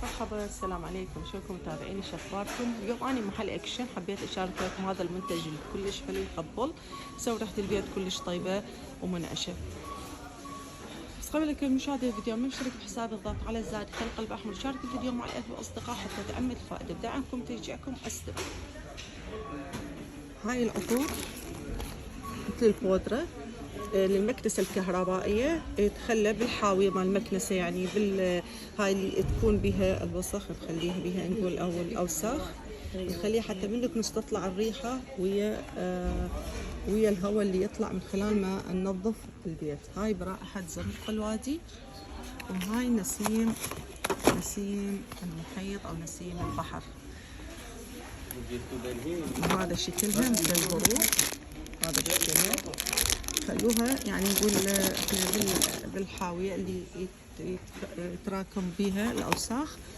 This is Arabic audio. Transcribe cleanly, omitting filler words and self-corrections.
مرحبا، السلام عليكم. شلونكم متابعيني؟ شو اخباركم؟ اليوم انا محل اكشن حبيت اشارك وياكم هذا المنتج اللي كلش حلو يخبل، يسوي ريحه البيت كلش طيبه ومنعشه. بس قبل كل مشاهده الفيديو من اشترك بحسابي اضغط على زر القلب الاحمر، شارك الفيديو مع الاهل والاصدقاء حتى تعم الفائده. بدعمكم تشجيعكم استمر. هاي العطور مثل البودرة للمكنسة الكهربائية، تخلى بالحاوية مال المكنسة، يعني هاي اللي تكون بها الوسخ نخليها بها، نقول أو الأوساخ نخليها حتى من نكنس تطلع الريحة ويا الهواء اللي يطلع من خلال ما ننظف البيت. هاي برائحة زنق الوادي، وهاي نسيم المحيط أو نسيم البحر. وهذا شكلها مثل الورود، هذا شكلها. خلوها يعني نقول احنا بالحاوية اللي يتراكم بها الأوساخ،